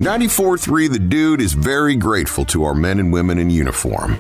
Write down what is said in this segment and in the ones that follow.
94.3 The Dude is very grateful to our men and women in uniform.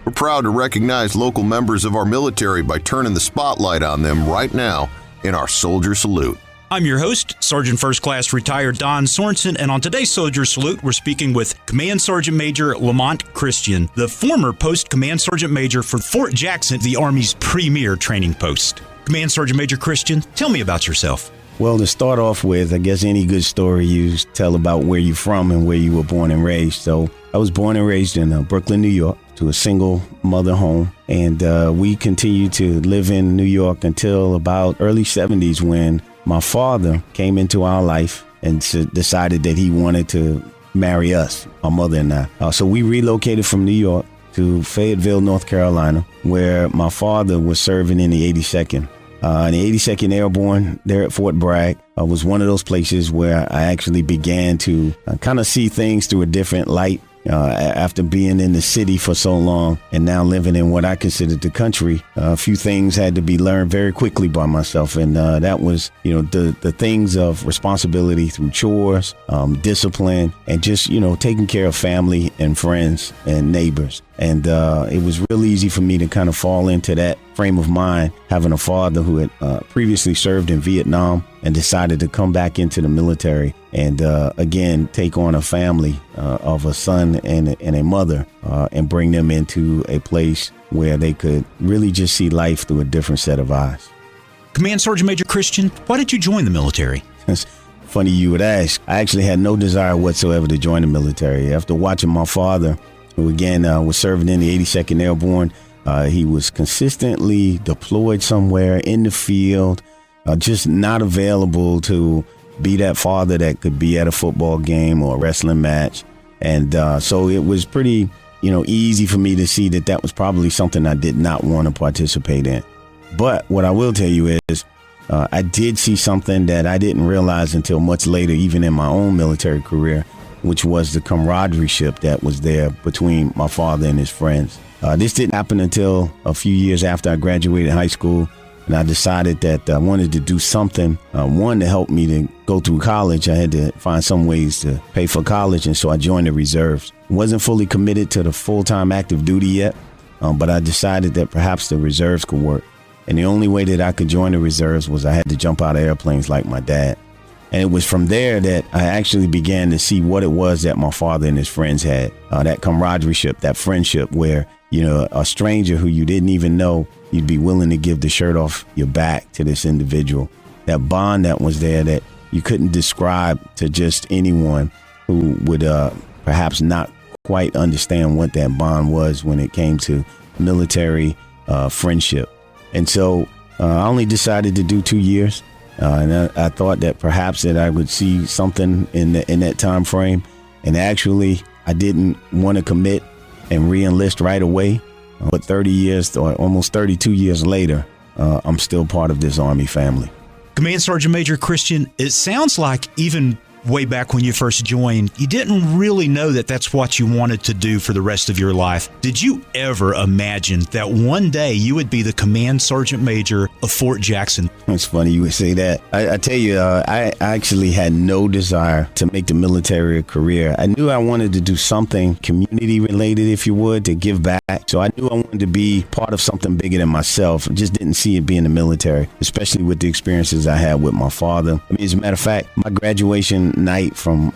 We're proud to recognize local members of our military by turning the spotlight on them right now in our Soldier Salute. I'm your host, Sergeant First Class Retired Don Sorensen, and on today's Soldier Salute, we're speaking with Command Sergeant Major Lamont Christian, the former Post Command Sergeant Major for Fort Jackson, the Army's premier training post. Command Sergeant Major Christian, tell me about yourself. Well, to start off with, I guess any good story you tell about where you're from and where you were born and raised. So I was born and raised in Brooklyn, New York, to a single mother home. And we continued to live in New York until about early 70s when my father came into our life and decided that he wanted to marry us, my mother and I. So we relocated from New York to Fayetteville, North Carolina, where my father was serving in the 82nd. The 82nd Airborne there at Fort Bragg was one of those places where I actually began to kind of see things through a different light. After being in the city for so long and now living in what I considered the country, a few things had to be learned very quickly by myself. And that was, the things of responsibility through chores, discipline, and just, taking care of family and friends and neighbors. And it was real easy for me to kind of fall into that frame of mind, having a father who had previously served in Vietnam and decided to come back into the military and again take on a family of a son and a mother and bring them into a place where they could really just see life through a different set of eyes. Command Sergeant Major Christian, why did you join the military? It's funny you would ask. I actually had no desire whatsoever to join the military. After watching my father, who again was serving in the 82nd Airborne, he was consistently deployed somewhere in the field, just not available to be that father that could be at a football game or a wrestling match. And so it was pretty, easy for me to see that was probably something I did not want to participate in. But what I will tell you is I did see something that I didn't realize until much later, even in my own military career, which was the camaraderie that was there between my father and his friends. This didn't happen until a few years after I graduated high school. And I decided that I wanted to do something, one, to help me to go through college. I had to find some ways to pay for college. And so I joined the reserves. Wasn't fully committed to the full-time active duty yet, but I decided that perhaps the reserves could work. And the only way that I could join the reserves was I had to jump out of airplanes like my dad. And it was from there that I actually began to see what it was that my father and his friends had, that camaraderie, that friendship where, a stranger who you didn't even know, you'd be willing to give the shirt off your back to this individual. That bond that was there that you couldn't describe to just anyone who would perhaps not quite understand what that bond was when it came to military friendship. And so I only decided to do 2 years. And I thought that perhaps that I would see something in that time frame. And actually, I didn't want to commit and re-enlist right away. But 30 years or almost 32 years later, I'm still part of this Army family. Command Sergeant Major Christian, it sounds like even way back when you first joined, you didn't really know that that's what you wanted to do for the rest of your life. Did you ever imagine that one day you would be the Command Sergeant Major of Fort Jackson? It's funny you would say that. I tell you, I actually had no desire to make the military a career. I knew I wanted to do something community related, if you would, to give back. So I knew I wanted to be part of something bigger than myself. I just didn't see it being the military, especially with the experiences I had with my father. I mean, as a matter of fact, my graduation night from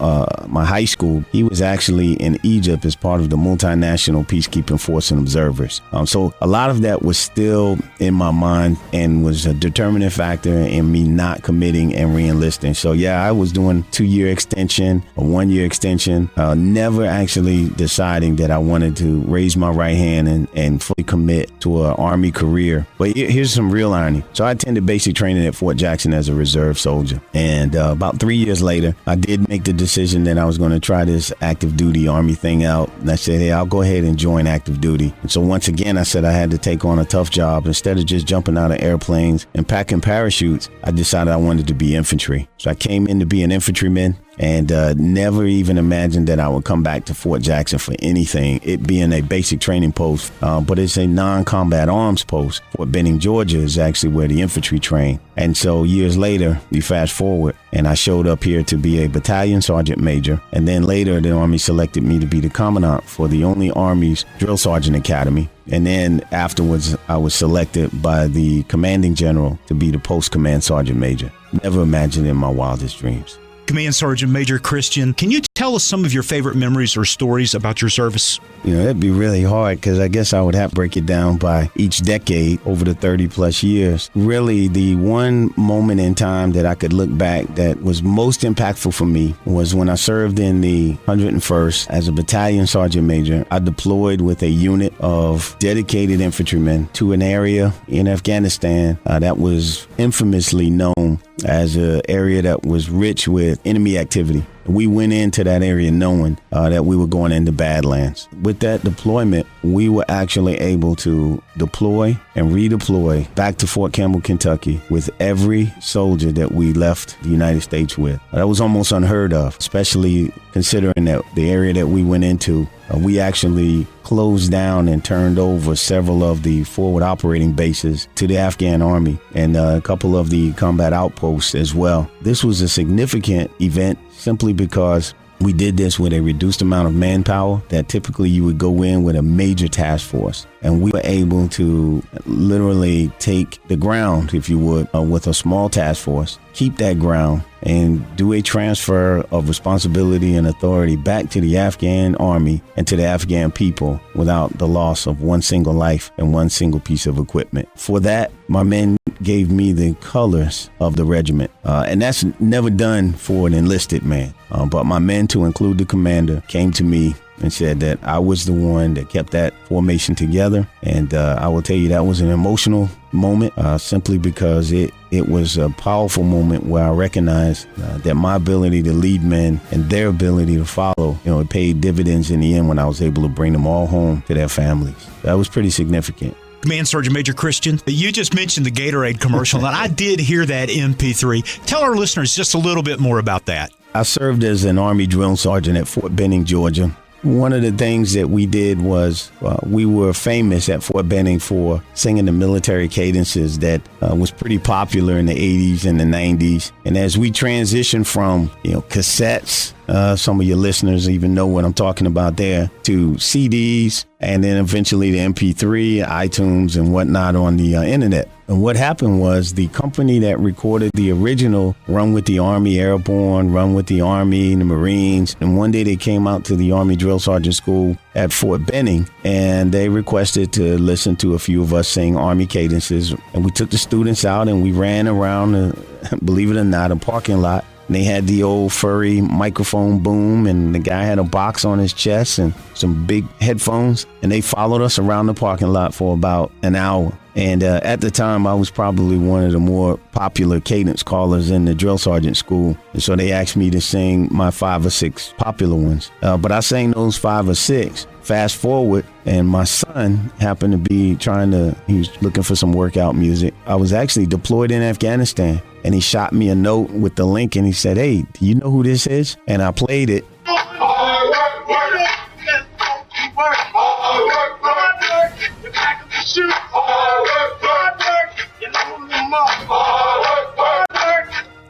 my high school, he was actually in Egypt as part of the multinational peacekeeping force and observers. So a lot of that was still in my mind and was a determining factor in me not committing and re-enlisting. So yeah, I was doing 2-year extension, a 1-year extension, never actually deciding that I wanted to raise my right hand and fully commit to an Army career. But here's some real irony. So I attended basic training at Fort Jackson as a reserve soldier. And about 3 years later, I did make the decision that I was going to try this active duty Army thing out. And I said, hey, I'll go ahead and join active duty. And so once again, I said I had to take on a tough job. Instead of just jumping out of airplanes and packing parachutes, I decided I wanted to be infantry. So I came in to be an infantryman. and never even imagined that I would come back to Fort Jackson for anything, it being a basic training post, but it's a non-combat arms post. Fort Benning, Georgia is actually where the infantry train. And so years later, you fast forward, and I showed up here to be a battalion sergeant major. And then later, the Army selected me to be the commandant for the only Army's drill sergeant academy. And then afterwards, I was selected by the commanding general to be the post command sergeant major. Never imagined in my wildest dreams. Command Sergeant Major Christian, can you tell us some of your favorite memories or stories about your service? That'd be really hard because I guess I would have to break it down by each decade over the 30 plus years. Really, the one moment in time that I could look back that was most impactful for me was when I served in the 101st as a battalion sergeant major. I deployed with a unit of dedicated infantrymen to an area in Afghanistan that was infamously known as an area that was rich with enemy activity. We went into that area knowing that we were going into Badlands. With that deployment, we were actually able to deploy and redeploy back to Fort Campbell, Kentucky with every soldier that we left the United States with. That was almost unheard of, especially considering that the area that we went into, we actually closed down and turned over several of the forward operating bases to the Afghan Army and a couple of the combat outposts as well. This was a significant event simply because we did this with a reduced amount of manpower that typically you would go in with a major task force. And we were able to literally take the ground, if you would, with a small task force, keep that ground and do a transfer of responsibility and authority back to the Afghan Army and to the Afghan people without the loss of one single life and one single piece of equipment. For that, my men gave me the colors of the regiment. And that's never done for an enlisted man. But my men, to include the commander, came to me and said that I was the one that kept that formation together. And I will tell you that was an emotional moment simply because it was a powerful moment where I recognized that my ability to lead men and their ability to follow, it paid dividends in the end when I was able to bring them all home to their families. That was pretty significant. Command Sergeant Major Christian, you just mentioned the Gatorade commercial, and I did hear that MP3. Tell our listeners just a little bit more about that. I served as an Army drill sergeant at Fort Benning, Georgia. One of the things that we did was we were famous at Fort Benning for singing the military cadences that was pretty popular in the 80s and the 90s. And as we transitioned from, cassettes, some of your listeners even know what I'm talking about there, to CDs, and then eventually the MP3, iTunes, and whatnot on the internet. And what happened was the company that recorded the original Run with the Army Airborne, Run with the Army, the Marines, and one day they came out to the Army Drill Sergeant School at Fort Benning, and they requested to listen to a few of us sing Army cadences. And we took the students out and we ran around, believe it or not, a parking lot. And they had the old furry microphone boom, and the guy had a box on his chest and some big headphones. And they followed us around the parking lot for about an hour. And at the time, I was probably one of the more popular cadence callers in the drill sergeant school. And so they asked me to sing my 5 or 6 popular ones. But I sang those 5 or 6. Fast forward, and my son happened to be he was looking for some workout music. I was actually deployed in Afghanistan, and he shot me a note with the link, and he said, "Hey, do you know who this is?" And I played it.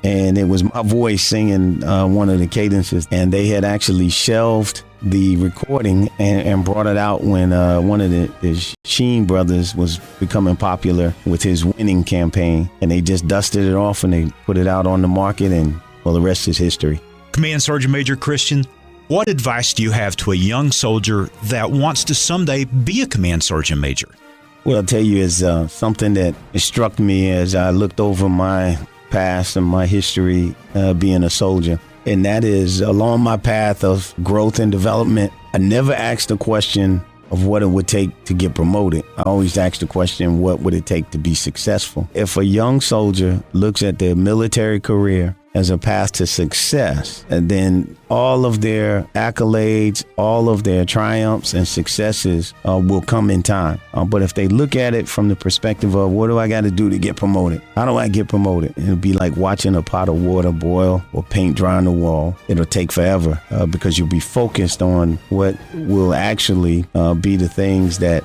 And it was my voice singing one of the cadences, and they had actually shelved the recording and brought it out when one of the Sheen brothers was becoming popular with his winning campaign, and they just dusted it off and they put it out on the market, and well, the rest is history. Command Sergeant Major Christian, what advice do you have to a young soldier that wants to someday be a Command Sergeant Major? What I'll tell you is something that struck me as I looked over my past and my history being a soldier. And that is, along my path of growth and development, I never asked the question of what it would take to get promoted. I always asked the question, what would it take to be successful? If a young soldier looks at their military career as a path to success, and then all of their accolades, all of their triumphs and successes will come in time. But if they look at it from the perspective of, what do I got to do to get promoted? How do I get promoted? It'll be like watching a pot of water boil or paint dry on the wall. It'll take forever because you'll be focused on what will actually be the things that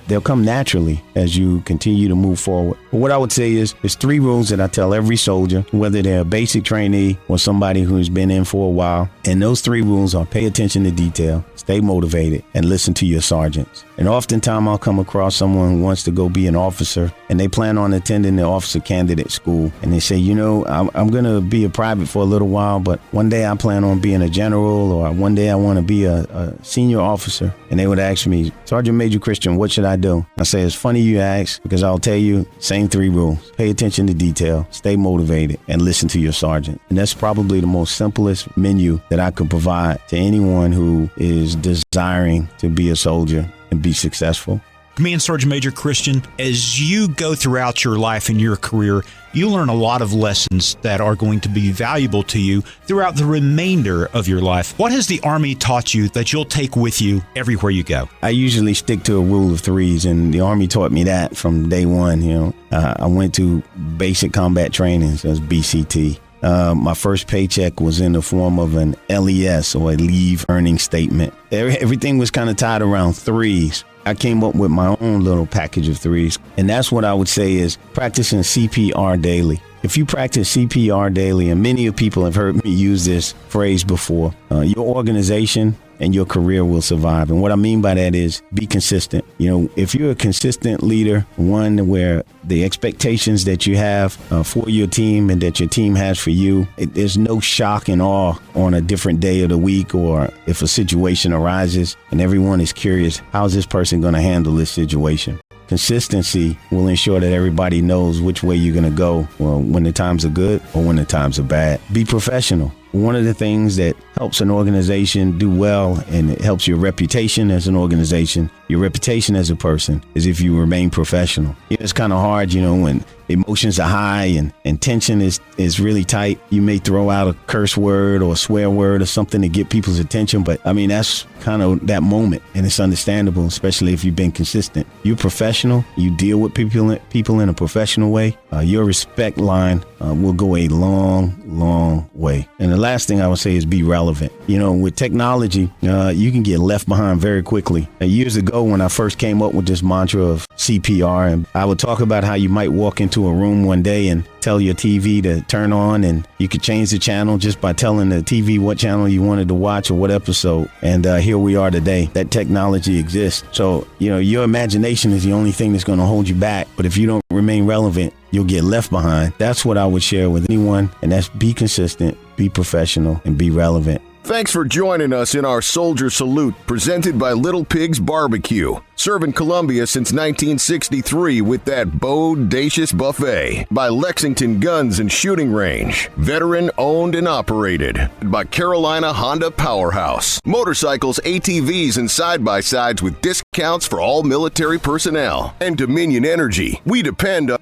they'll come naturally as you continue to move forward. But what I would say is, there's 3 rules that I tell every soldier, whether they're a basic trainee or somebody who's been in for a while. And those 3 rules are: pay attention to detail, stay motivated, and listen to your sergeants. And oftentimes I'll come across someone who wants to go be an officer, and they plan on attending the officer candidate school. And they say, I'm going to be a private for a little while, but one day I plan on being a general, or one day I want to be a senior officer. And they would ask me, Sergeant Major Christian, what should I do? I say, it's funny you ask, because I'll tell you, same 3 rules: pay attention to detail, stay motivated, and listen to your sergeant. And that's probably the most simplest menu that I could provide to anyone who is desiring to be a soldier and be successful. Command Sergeant Major Christian, as you go throughout your life and your career, you learn a lot of lessons that are going to be valuable to you throughout the remainder of your life. What has the Army taught you that you'll take with you everywhere you go? I usually stick to a rule of 3s, and the Army taught me that from day one. I went to basic combat training, so that's BCT. My first paycheck was in the form of an LES, or a leave earning statement. Everything was kind of tied around 3s. I came up with my own little package of 3s. And that's what I would say is practicing CPR daily. If you practice CPR daily, and many of people have heard me use this phrase before, your organization and your career will survive. And what I mean by that is be consistent. If you're a consistent leader, one where the expectations that you have for your team and that your team has for you, there's no shock and awe on a different day of the week, or if a situation arises and everyone is curious, how's this person going to handle this situation? Consistency will ensure that everybody knows which way you're going to go, when the times are good or when the times are bad. Be professional. One of the things that helps an organization do well, and it helps your reputation as an organization, your reputation as a person, is if you remain professional. It's kind of hard, when emotions are high and tension is really tight. You may throw out a curse word or a swear word or something to get people's attention, but that's kind of that moment, and it's understandable, especially if you've been consistent. You're professional. You deal with people in a professional way. Your respect line will go a long, long way. And the last thing I would say is be relevant. With technology, you can get left behind very quickly. Years ago, when I first came up with this mantra of CPR, and I would talk about how you might walk into a room one day and tell your TV to turn on, and you could change the channel just by telling the TV what channel you wanted to watch or what episode. And here we are today. That technology exists. So, your imagination is the only thing that's going to hold you back. But if you don't remain relevant, you'll get left behind. That's what I would share with anyone. And that's be consistent, be professional, and be relevant. Thanks for joining us in our Soldier Salute, presented by Little Pig's Barbecue. Serving Columbia since 1963 with that bodacious buffet. By Lexington Guns and Shooting Range. Veteran owned and operated. By Carolina Honda Powerhouse. Motorcycles, ATVs, and side-by-sides with discounts for all military personnel. And Dominion Energy. We depend on